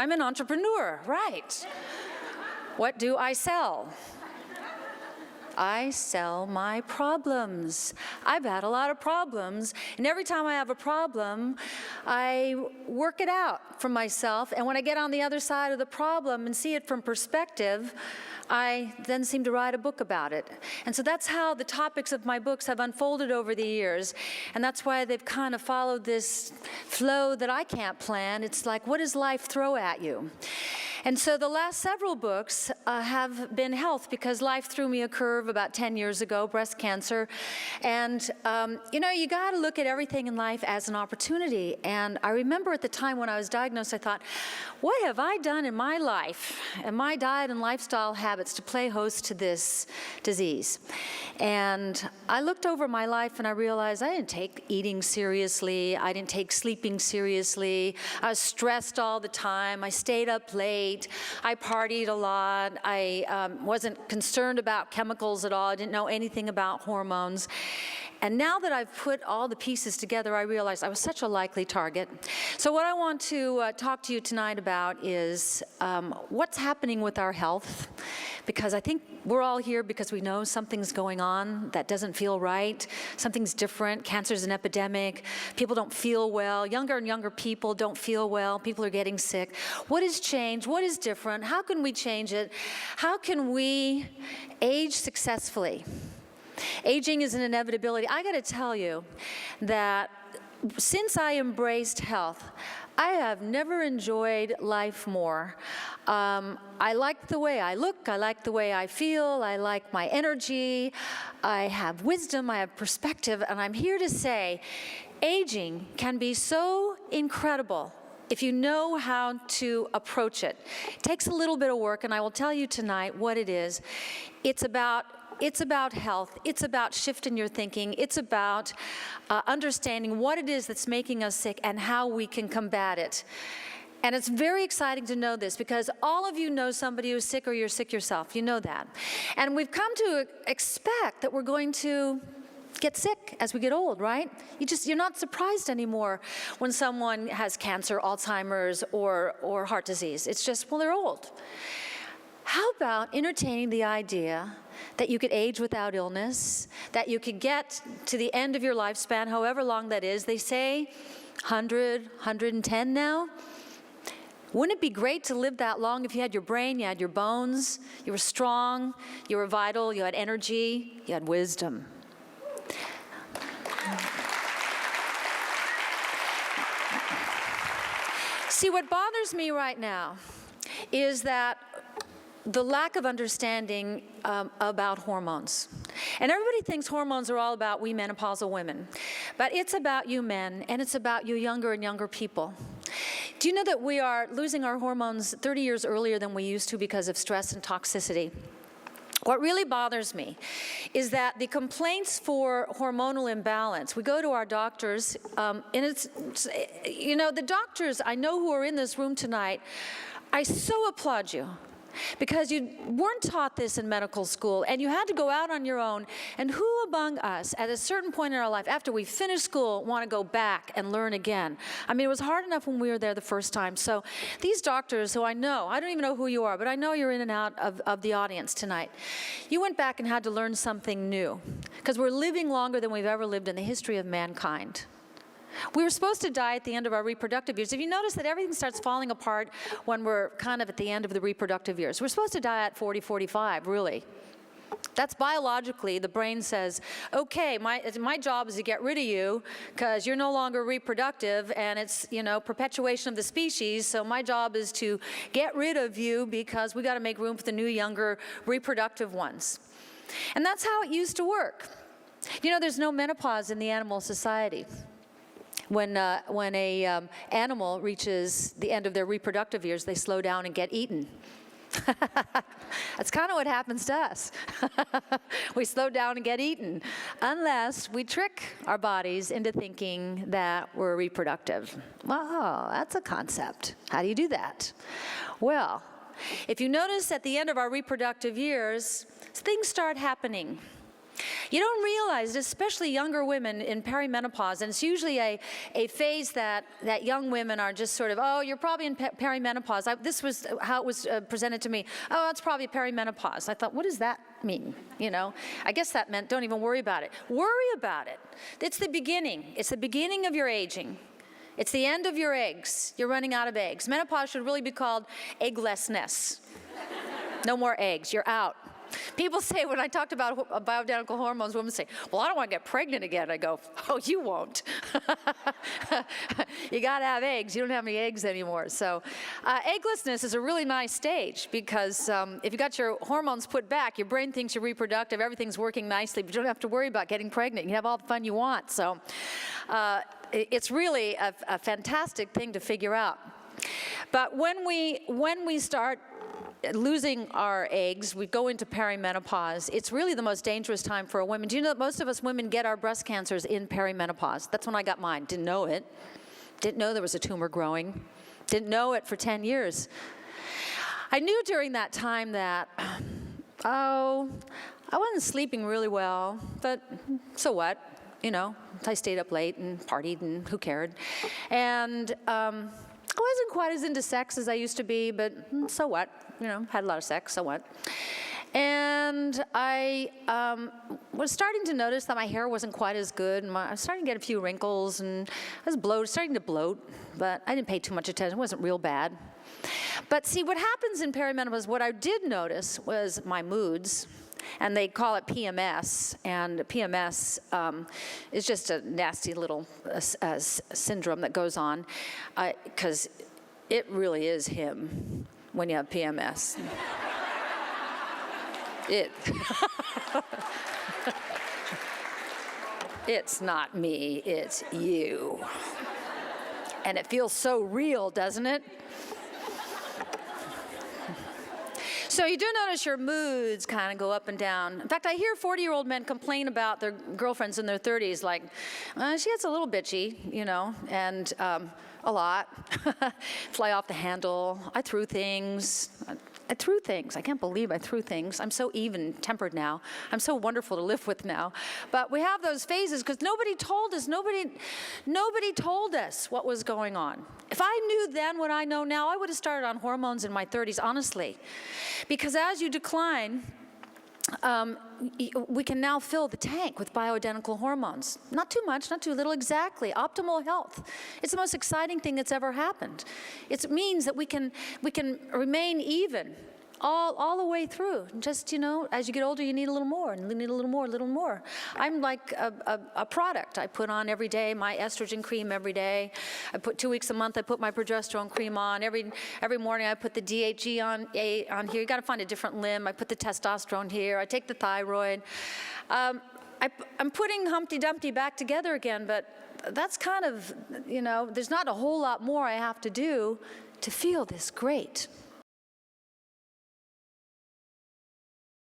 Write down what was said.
I'm an entrepreneur, right? What do I sell? I sell my problems. I've had a lot of problems, and every time I have a problem, I work it out for myself, and when I get on the other side of the problem and see it from perspective, I then seem to write a book about it. And so that's how the topics of my books have unfolded over the years, and that's why they've kind of followed this flow that I can't plan. It's like, what does life throw at you? And so the last several books have been health, because life threw me a curve about 10 years ago, breast cancer. And, you got to look at everything in life as an opportunity. And I remember at the time when I was diagnosed, I thought, what have I done in my life and my diet and lifestyle habits to play host to this disease? And I looked over my life and I realized I didn't take eating seriously. I didn't take sleeping seriously. I was stressed all the time. I stayed up late. I partied a lot. I wasn't concerned about chemicals at all. I didn't know anything about hormones. And now that I've put all the pieces together, I realized I was such a likely target. So what I want to talk to you tonight about is what's happening with our health. Because I think we're all here because we know something's going on that doesn't feel right. Something's different. Cancer's an epidemic. People don't feel well. Younger and younger people don't feel well. People are getting sick. What has changed? What is different? How can we change it? How can we age successfully? Aging is an inevitability. I got to tell you that since I embraced health, I have never enjoyed life more. I like the way I look, I like the way I feel, I like my energy, I have wisdom, I have perspective, and I'm here to say, aging can be so incredible if you know how to approach it. It takes a little bit of work, and I will tell you tonight what it is. It's about health. It's about shifting your thinking. It's about understanding what it is that's making us sick and how we can combat it. And it's very exciting to know this, because all of you know somebody who's sick, or you're sick yourself. You know that. And we've come to expect that we're going to get sick as we get old, right? You're not surprised anymore when someone has cancer, Alzheimer's, or heart disease. It's just, well, they're old. How about entertaining the idea that you could age without illness, that you could get to the end of your lifespan, however long that is? They say 100, 110 now. Wouldn't it be great to live that long if you had your brain, you had your bones, you were strong, you were vital, you had energy, you had wisdom? See, what bothers me right now is that the lack of understanding about hormones. And everybody thinks hormones are all about we menopausal women. But it's about you men, and it's about you younger and younger people. Do you know that we are losing our hormones 30 years earlier than we used to because of stress and toxicity? What really bothers me is that the complaints for hormonal imbalance, we go to our doctors, and it's, the doctors I know who are in this room tonight, I so applaud you. Because you weren't taught this in medical school, and you had to go out on your own. And who among us, at a certain point in our life, after we finish school, want to go back and learn again? I mean, it was hard enough when we were there the first time. So these doctors who I know, I don't even know who you are, but I know you're in and out of the audience tonight. You went back and had to learn something new, because we're living longer than we've ever lived in the history of mankind. We were supposed to die at the end of our reproductive years. Have you noticed that everything starts falling apart when we're kind of at the end of the reproductive years? We're supposed to die at 40, 45, really. That's biologically, the brain says, okay, my job is to get rid of you because you're no longer reproductive, and it's, perpetuation of the species, so my job is to get rid of you because we got to make room for the new, younger, reproductive ones. And that's how it used to work. There's no menopause in the animal society. When a animal reaches the end of their reproductive years, they slow down and get eaten. That's kind of what happens to us. We slow down and get eaten, unless we trick our bodies into thinking that we're reproductive. Wow, that's a concept. How do you do that? Well, if you notice at the end of our reproductive years, things start happening. You don't realize, especially younger women in perimenopause, and it's usually a phase that young women are just sort of, oh, you're probably in perimenopause. This was how it was presented to me. Oh, it's probably perimenopause. I thought, what does that mean? You know, I guess that meant don't even worry about it. Worry about it. It's the beginning. It's the beginning of your aging. It's the end of your eggs. You're running out of eggs. Menopause should really be called egglessness. No more eggs. You're out. People say, when I talked about bioidentical hormones, women say, well, I don't want to get pregnant again. I go, oh, you won't. You got to have eggs. You don't have any eggs anymore. So egglessness is a really nice stage because if you got your hormones put back, your brain thinks you're reproductive, everything's working nicely, but you don't have to worry about getting pregnant. You have all the fun you want. So it's really a fantastic thing to figure out. But when we start losing our eggs, we go into perimenopause. It's really the most dangerous time for a woman. Do you know that most of us women get our breast cancers in perimenopause? That's when I got mine. Didn't know it. Didn't know there was a tumor growing. Didn't know it for 10 years. I knew during that time that, I wasn't sleeping really well, but so what? You know, I stayed up late and partied and who cared? And I wasn't quite as into sex as I used to be, but so what? You know, had a lot of sex, so what? And I was starting to notice that my hair wasn't quite as good, and I was starting to get a few wrinkles, and I was starting to bloat, but I didn't pay too much attention. It wasn't real bad. But see, what happens in perimenopause, what I did notice was my moods, and they call it PMS, and PMS is just a nasty little syndrome that goes on, because it really is him when you have PMS. It's not me, it's you. And it feels so real, doesn't it? So you do notice your moods kind of go up and down. In fact, I hear 40-year-old men complain about their girlfriends in their 30s, like, she gets a little bitchy, you know, and a lot. Fly off the handle. I threw things. I can't believe I threw things. I'm so even-tempered now. I'm so wonderful to live with now. But we have those phases because nobody told us. Nobody told us what was going on. If I knew then what I know now, I would have started on hormones in my 30s, honestly. Because as you decline, we can now fill the tank with bioidentical hormones. Not too much, not too little, exactly. Optimal health. It's the most exciting thing that's ever happened. It means that we can remain even all the way through. Just, you know, as you get older, you need a little more, and you need a little more, a little more. I'm like a product. I put on every day my estrogen cream every day. I put 2 weeks a month, I put my progesterone cream on. Every morning I put the DHE on here. You gotta find a different limb. I put the testosterone here. I take the thyroid. I'm putting Humpty Dumpty back together again, but that's kind of, you know, there's not a whole lot more I have to do to feel this great.